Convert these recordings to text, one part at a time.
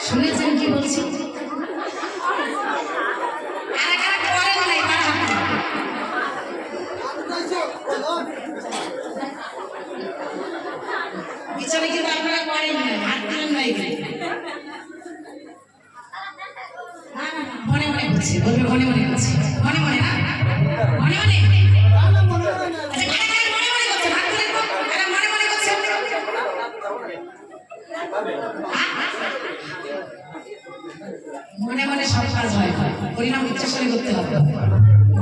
শুনেছেন কি বলছি? পিছনে কিন্তু আপনারা করেন না, হাত তুলেন নাই। মনে মনে করছি, বলবে মনে মনে করছি, মনে মনে না, মনে মনে মনে মনে সব কাজ হয়, পরিণাম ইচ্ছা করে করতে হবে।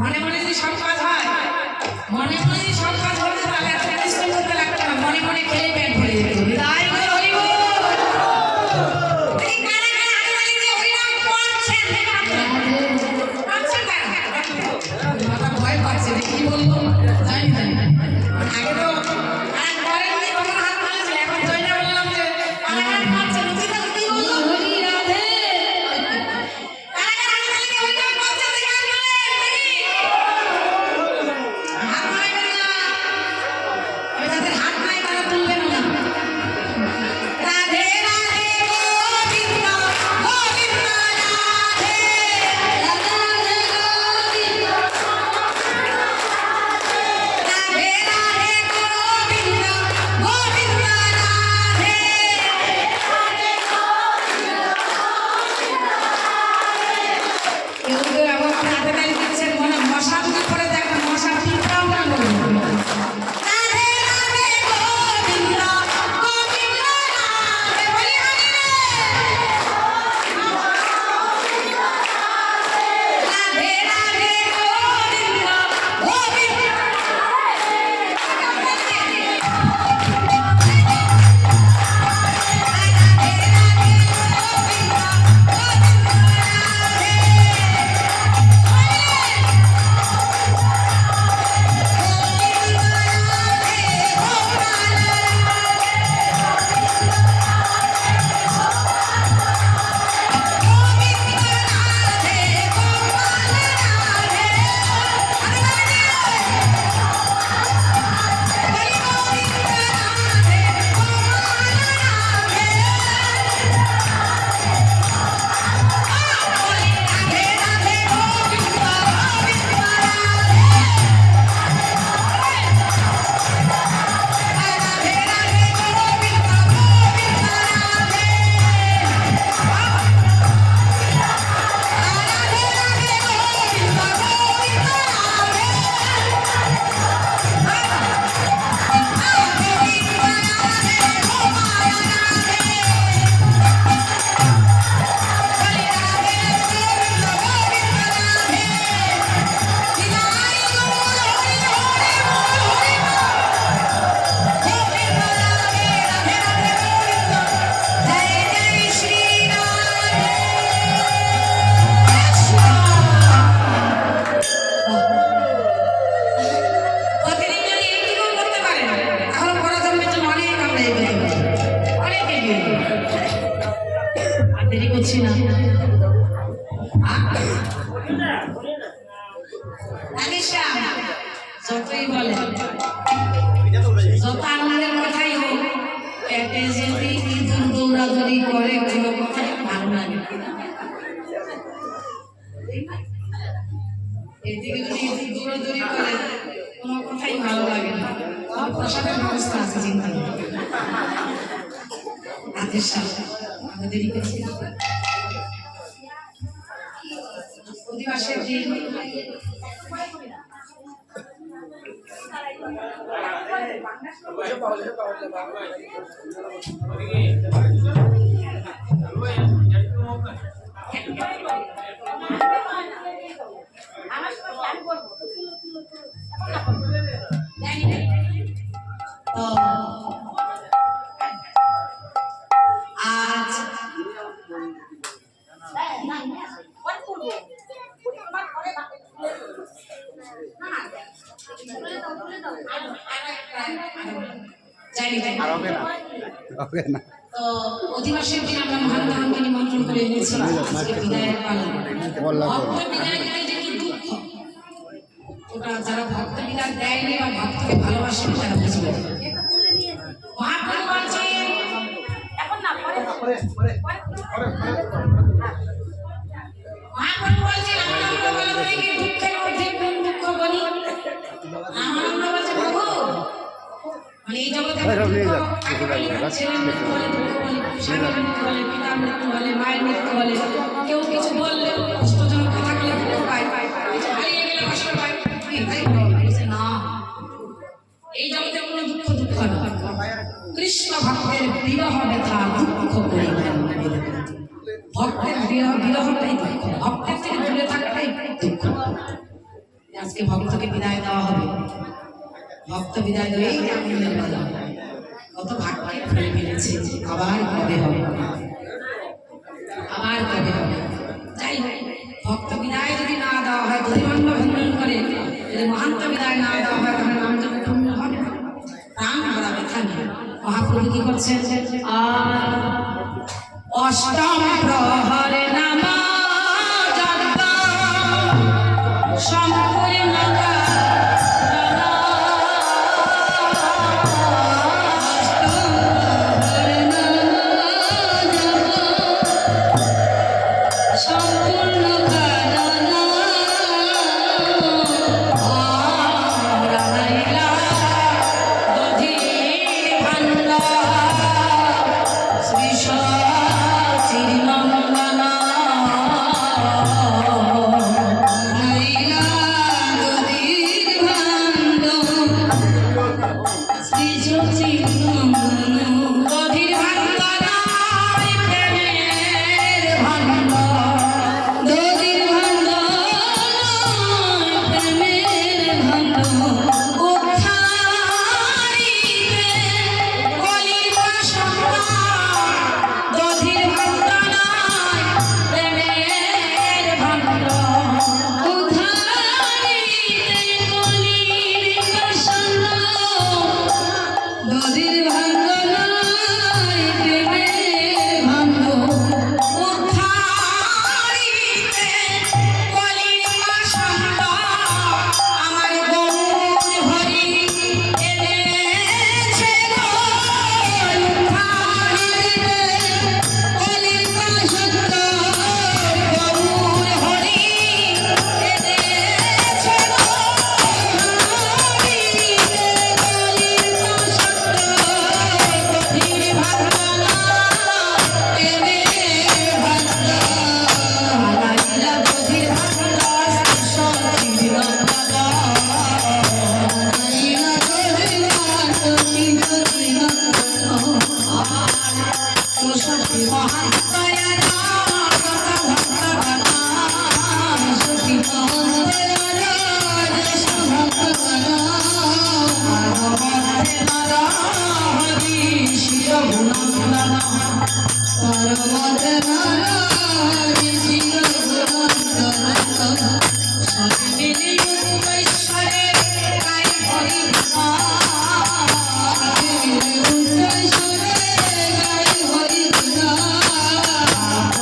মনে মনে যদি সব কাজ হয়, মনে মনে যদি সব কাজ হতো তাহলে এত পরিশ্রম করতে লাগতো না, মনে মনে খেলে পেট ভরে যেত। তাই ভয় পাচ্ছে কি বলবো জানি না, আগে তো করছি না। যতই বলে যত আনন্দের কথাই হোক, পেটে যদি ইঁদুর দৌড়াদৌড়ি করে কোনো কথাই ভালো লাগে। এদিকে যদি ইঁদুর দৌড়াদৌড়ি করে কোনো কথাই ভালো লাগে না। প্রসাদের ব্যবস্থা আছে, চিন্তা নেই। হাতের সাথে আমাদের অধিবাসের দিন আজ তো অধিবাসের দিন আমরা মহাত্মাকে নিমন্ত্রণ করে এনেছি বিদায়ের পালা। ভক্ত বিদায় দিলে যে কি দুঃখ, ওটা যারা ভক্ত বিদায় দেয়নি বা ভক্তকে ভালোবাসেন তারা বুঝবে। মহাপ্রভু বলছেন মহাপ্রভু বলছেন আনন্দ বলে বলে কি দুঃখের মধ্যে কোন দুঃখ বলি? আনন্দ বলছে প্রভু মানে এই জগতে ছেলের মৃত্যু হলে দুঃখ বলে, স্বামীর মৃত্যু হলে, পিতার মৃত্যু হলে, মায়ের মৃত্যু হলে, কেউ কিছু বললে কষ্টজনক কথা বলে দুঃখ পায়, কিছু হারিয়ে গেলে কষ্ট পায়, তাই বলছে না, এই জগতে কোনো দুঃখ দুঃখ না। কৃষ্ণ ভক্তের বিরহ ব্যথা দুঃখ করে, ভক্তের বিরহটাই দুঃখ, ভক্তের থেকে দূরে থাকাটাই দুঃখ। আজকে ভক্তকে বিদায় দেওয়া হবে, ভক্ত বিদায় দেয় আনন্দের বেলা। কত ভাগ্যে ফেলে মিলেছে, আবার কবে হবে, আবার কবে হবে। যাই হোক, ভক্ত বিদায় যদি না দেওয়া হয়, দধিমণ্ড ভ্রমণ করে যদি মহান্ত বিদায় না দেওয়া হয়, তাহলে নাম জন্য পূর্ণ হবে, প্রাণ ভরা ব্যথা নিয়ে মহাপ্রভু কি করছেন? অষ্টম প্রহরে নামা সম্পূর্ণ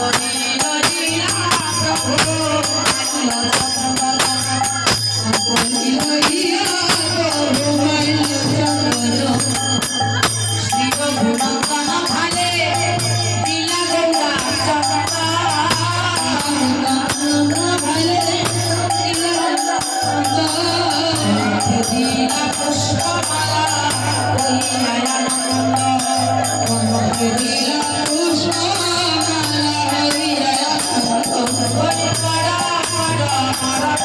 Hare শ্রী রঘুনন্দন ভালে লীলা গৌরা চন্দ্রা ভালে লীলা লীলা পুষ্পমালা হরিয়ানন্দ লীলা পুষ্পমালা হরিয়ানন্দ হরি পরা পরা পরা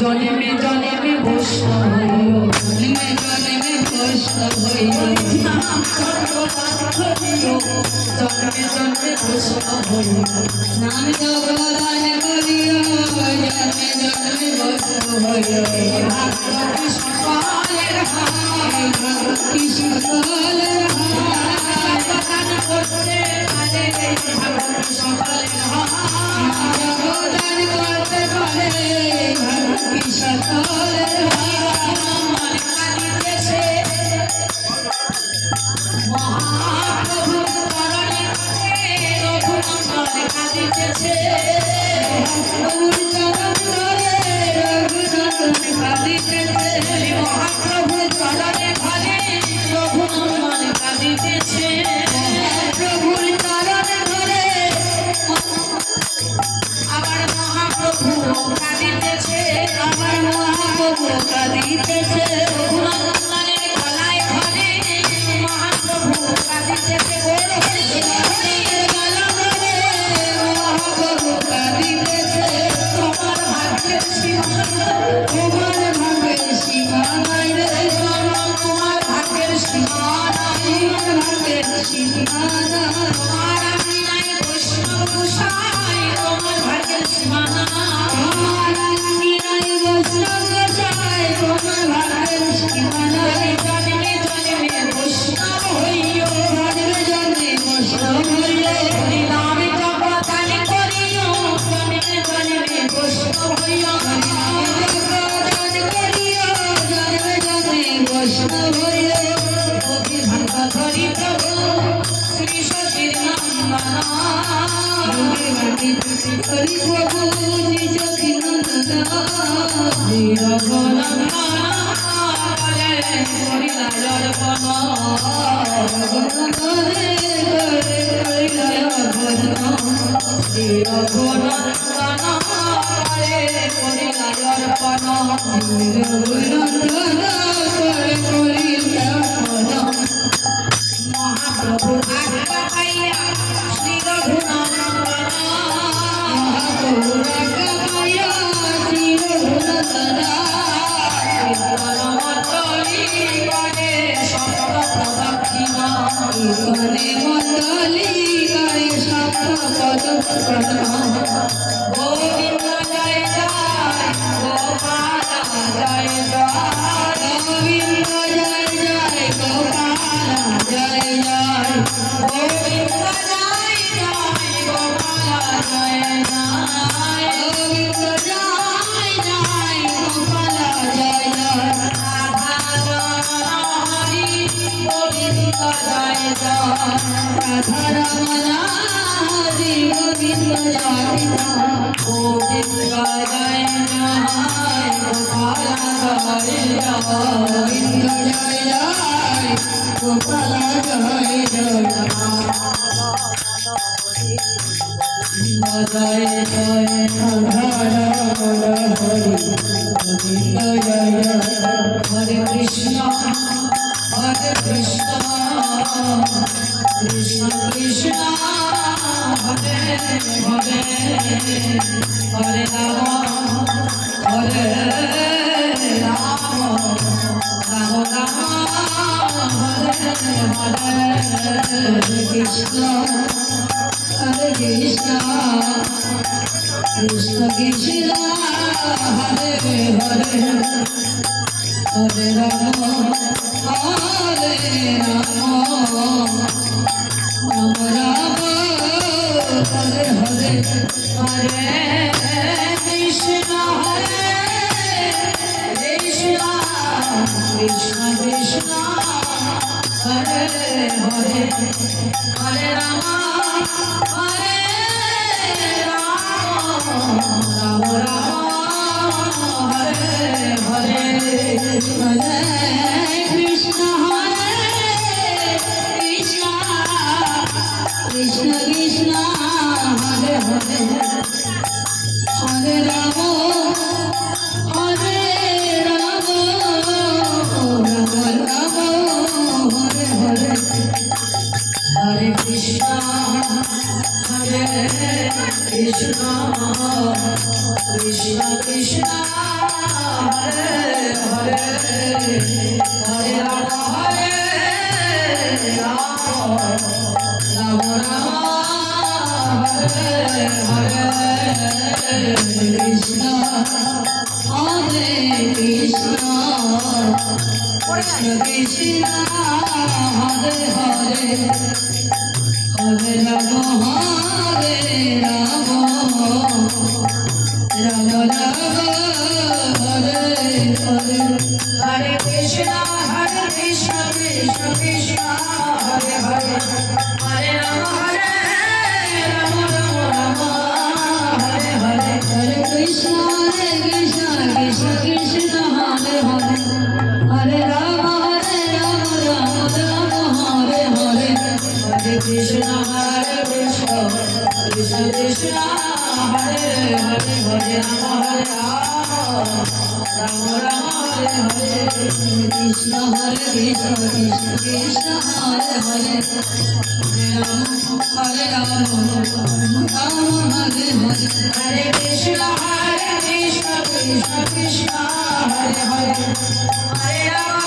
জন্মে জন্মে বৈষ্ণব হইও জন্মে জন্মে বৈষ্ণব হইও জন্মে জন্মে বৈষ্ণব হইও নাম জগদান করিও জন্মে জন্মে বৈষ্ণব হইও ভক্তি সকলের হাই ভক্তি সকলের হাই প্রদান করতে পারে ভক্তি সকলের হাই জগদান করতে পারে সকলের মন কাঁদিতেছে মহাপ্রভু চরণে রঘুনন্দন কাঁদিতেছে প্রভুর চরণ ধরে রঘুনন্দন কাঁদিতেছে মহাপ্রভু চরণে ধরে রঘুনন্দন কাঁদিতেছে প্রভুর চরণে ধরে আবার মহাপ্রভু কাঁদিতেছে আমার মহাপ্রভু কাঁদিতেছে রঘুনন্দনের গলায় ধরে মহাপ্রভু কাঁদিতেছে গলা ধরে মহাপ্রভু কাঁদিতেছে তোমার ভাগ্যের সীমানা তোমার ভাগ্যের সীমানা রে তোমার ভাগ্যের সীমানা তোমার ভাগ্যের সীমানা তোমার আমি নাই বৈষ্ণব গোসাই তোমার ভাগ্যের সীমানা তোমার আমি নাই বৈষ্ণব গোসাই তোমার ভাগ্যের সীমানা জন্মে জন্মে বৈষ্ণব হইও জন্মে জন্মে বৈষ্ণব হইও হরিনাম জপদান করিও জন্মে জন্মে বৈষ্ণব হইও জপদান করিও জন্মে জন্মে বৈষ্ণব হইও গভীর ভাগ্য ধরি প্রভু শ্রী সতীর নন্দন হরি প্রভু শ্রী সতীর নন্দন শ্রী রঘুনন্দন করিলা অর্পণ রঘুনন্দনে করিলা অর্পণ শ্রী রঘুনন্দন করিলা অর্পণ শ্রী রঘুনন্দন করিলা অর্পণ মহাপ্রভু আজ্ঞা পাইয়া শ্রী রঘুনন্দন মহাপ্রভু আজ্ঞা পাইয়া শ্রী রঘুনন্দন মন্ডলী করে সপ্ত প্রদক্ষিণা মন্ডলী করে সপ্ত প্রদক্ষিণা গোবিন্দ জয় জয় গোপাল জয় জয় গোবিন্দ জয় জয় গোপাল জয় জয় গোবিন্দ জয় জয় গোপাল জয় জয় জয় জয় রাধা রমণ হরি গোবিন্দ জয় জয় হরে কৃষ্ণ কৃষ্ণ কৃষ্ণ হরে হরে হরে রাম হরে রাম রাম রাম হরে হরে কৃষ্ণ হরে কৃষ্ণ কৃষ্ণ কৃষ্ণ হরে হরে হরে রাম হরে রাম রাম রাম হরে হরে হরে কৃষ্ণ কৃষ্ণ কৃষ্ণ হরে হরে হরে রাম হরে রাম রাম রাম হরে হরে হরে কৃষ্ণ হরে কৃষ্ণ কৃষ্ণ কৃষ্ণ হরে হরে হরে রাম হরে রাম রাম রাম হরে হরে হরে কৃষ্ণ হরে কৃষ্ণ কৃষ্ণ কৃষ্ণ হরে হরে হরে রাম রাম রাম হরে হরে কৃষ্ণ হরে কৃষ্ণ কৃষ্ণ কৃষ্ণ হরে হরে হরে রাম হরে রাম রাম রাম হরে হরে হরে কৃষ্ণ কৃষ্ণ কৃষ্ণ হরে হরে হরে রাম রাম রাম হরে হরে হরে কৃষ্ণ কৃষ্ণ কৃষ্ণ হরে হরে হরে রাম রাম রাম হরে হরে হরে কৃষ্ণ কৃষ্ণ কৃষ্ণ হরে হরে হরে রাম রাম রাম হরে হরে কৃষ্ণ হরে কৃষ্ণ কৃষ্ণ কৃষ্ণ হরে হরে রাম হরে রাম রাম হরে হরে হরে কৃষ্ণ কৃষ্ণ কৃষ্ণ হরে হরে হরে রাম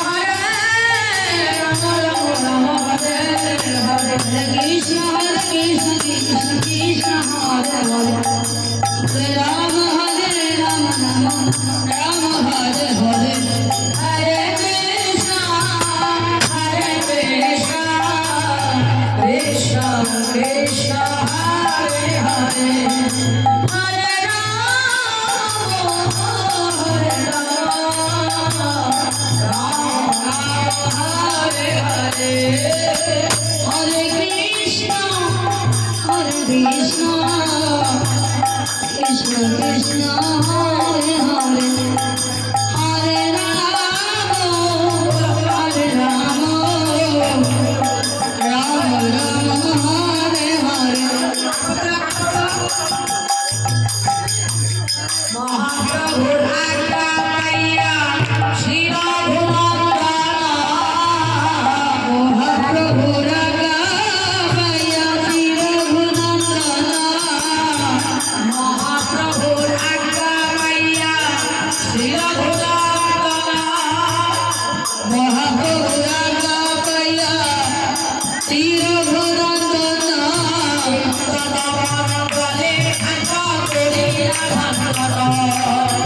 রাম রাম হরে হরে হরে কৃষ্ণ কৃষ্ণ কৃষ্ণ হরে হরে হরে রাম রাম রাম হরে হরে হরে কৃষ্ণ কৃষ্ণ কৃষ্ণ হরে হরে হরে রাম রাম হরে হরে হরে কৃষ্ণ কৃষ্ণ কৃষ্ণ হরে হরে হরে রাম রাম রাম হরে হরে মহাপ্রভুর আজ্ঞা পাইয়া শ্রী মহাপ্রভুর পাইয়া চির গুণান্দনা মহাপ্রভুর আজ্ঞা পাইয়া শ্রী মহাপ্রভুর পাইয়া চির গুণান্দনা বলে আজ্ঞা করিয়া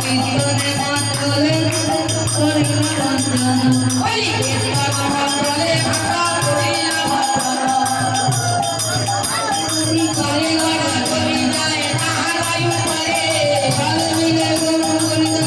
কীর্তনে মন্ডলে করিল বন্দনা বলে আজ্ঞা করিয়া করিল করি যায় তাহারাই করে কাল মিলে গরু করিল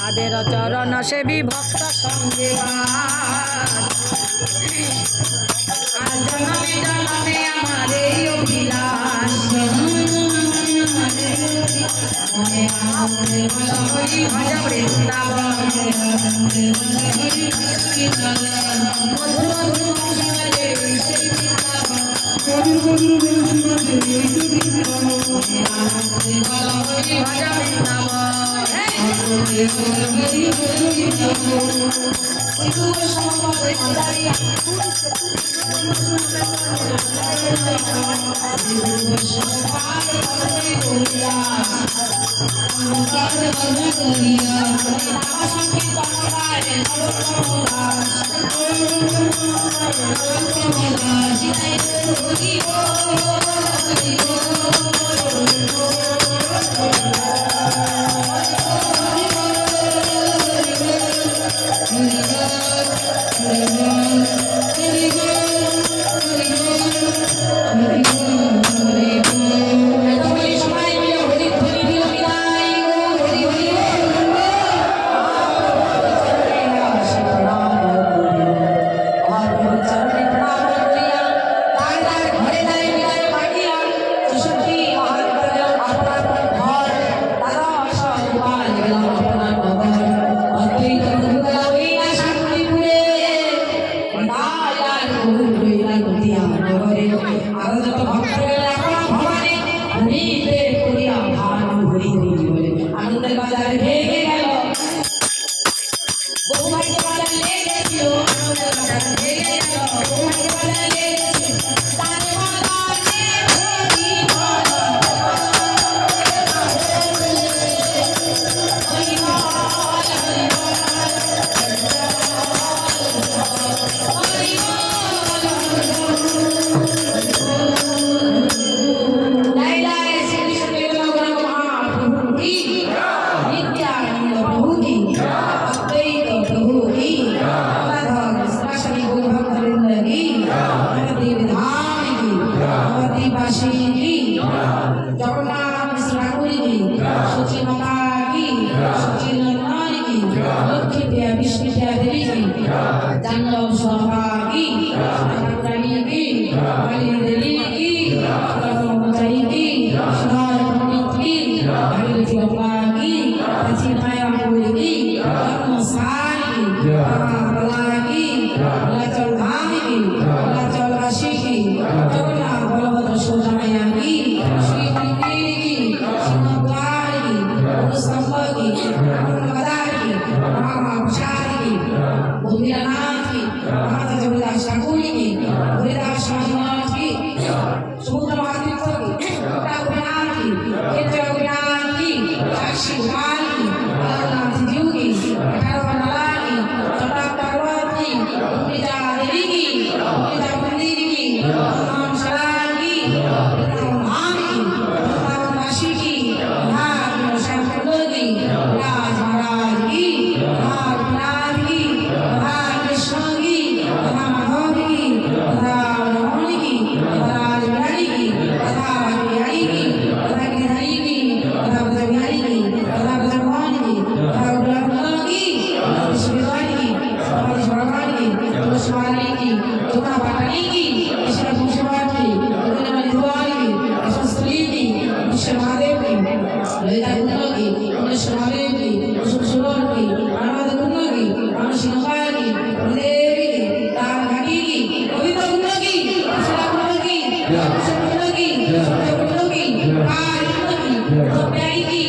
তাদের চরণ সেবী ভক্ত সঙ্গে আর জনমে জনমে আমার এই অভিলাষ মনে আনন্দে বলা হরি ভজ বৃন্দাবন মধুর মধুর বংশীবাজে সেই বৃন্দাবন মনে আনন্দে বলা হরি ভজ বৃন্দাবন जगन्नाथ मिश्र ठाकुर की सुची माता की सुची नंदन की लक्ष्मी प्रिया विष्णु प्रिया देवी की जन्म शोभा की ठाकुरानी की काली देवी की कर्मचारी की सुधार पंडित की हरि चोपड़ा की प्राचीन माया की कर्म सार की कला की लाचल धाम की लाचल राशि की जगन्नाथ बलभद्र सुभद्रा की श्री मंदिर की सिंहद्वार की स्तंभ की गदार की महाप्रसाद की गोविंदनाथ की माता जगन्नाथ ठाकुर की हरिदास स्वामीनाथ की समुद्र महातीर्थ की गोपीनाथ की केंद्र गोपीनाथ की साक्षी गोपाल की अलगनाथ जीव की अठारह की चटा पर्वत की अमृता देवी की अमृता मंदिर की नाम सराय की धाम की राशि की राज की राज महाराज की राज की राज कृष्ण की राधा माधव की राधा रमण की राधा बिहारी की राधा बिहारी की राधा गिरधारी की राधा बिहारी की राधा भगवान की राधा गुलाम की राधा विश्वविद्यालय की राधा भगवान की तुलसीवाली की जोता पाटनी की ईश्वर मुंशीवाल की गोविंद मधुवाल की ईश्वरी की विश्व महादेव की ललिता कुंड की विश्व महादेव की कुसुम सुलोर की अनवद कुंड की अनुशिनपाल की देवी की तार घाटी की पवित्र कुंड की शिला कुंड की कुसुम कुंड की सत्य कुंड की पार कुंड की प्यारी की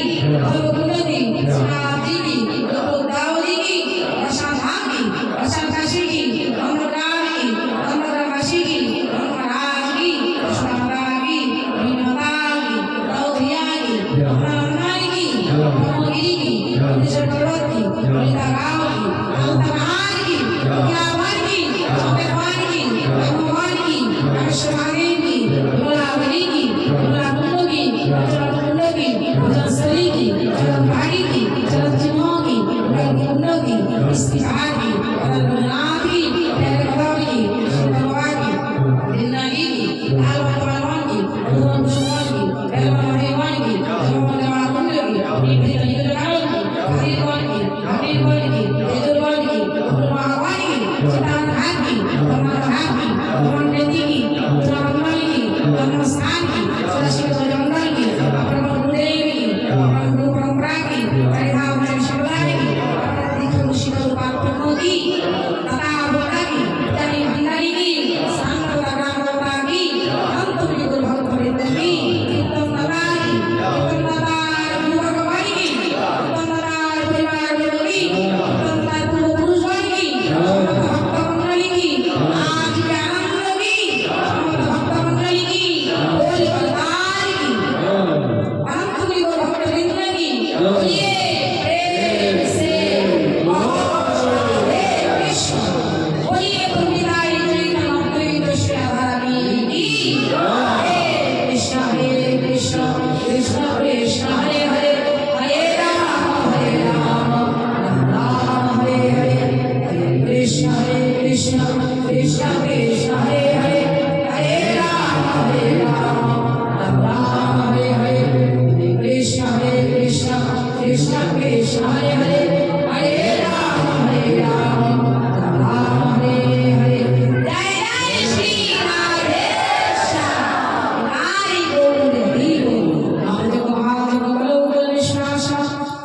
भव कुंड की शिलावती की गोदावरी की प्रशांत धाम की प्रशांत काशी की अमृतराज की अमृतराशी की अमृतराज की कृष्णमाता की मीनमाता की दौधिया की ब्रह्मनारी की ब्रह्मगिरी की विश्व पर्वत की ललिता गाँव की अंतरहार की ज्ञावान की सत्यवान की ब्रह्मवान की विश्व महादेव की विमलावली की विमला कुंड की चरण कुंड की जलस्थली की चरण भागी की चरण चिन्हों की रंग कुंड की इस्तिहार की रघुनाथ की प्यारे भगवान की भगवान की दिल्लागी की आलम भगवान की भगवान सुमन की भगवान देवान की भगवान देवान कुंड की निधि निधि की हरिवान की हरिवान की तेजवान की भगवान की चितान घाट की भगवान घाट की भगवान नदी की भगवान की भगवान स्थान की सरस्वती जंगल की भगवान देवी की भगवान परंपरा की हरिधाम शिवलाय की भगवान शिव पार्वती की तथा बोला की तनी भंडारी की सांग राम बाबा की अंत में गुरु भक्त वृंद की कीर्तन दाता की कीर्तन दाता भगवान की कीर्तन दाता परिवार वृंद की कीर्तन दाता पुरुष वाली की भक्त मंडली की आज के आनंद की भक्त मंडली की बोल बलदार की अंत में गुरु भक्त वृंद की बोलिए प्रेम से बोलिए पुण्यदायी चैतन्य कृष्णधारी की कृष्ण कृष्ण कृष्ण कृष्ण हरे हरे हरे राम राम राम हरे हरे हरे कृष्ण कृष्ण कृष्ण हरे हरे हरे राम राम राम हरे हरे हरे कृष्ण कृष्ण कृष्ण कृष्ण हरे हरे हरे राम राम हरे हरे जय जय श्री राधेश्याम हरि गोविंद हरि बोल नाम जप महाजप कलो कल विश्वास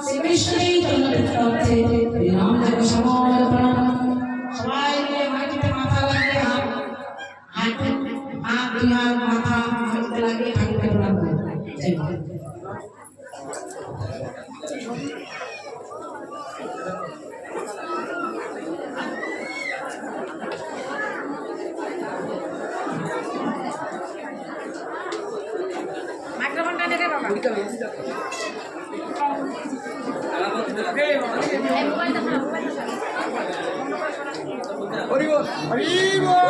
श्री कृष्ण चैतन्य नाम जप समापन समाज में माटी पे माथा लगे हाथ হরি বল।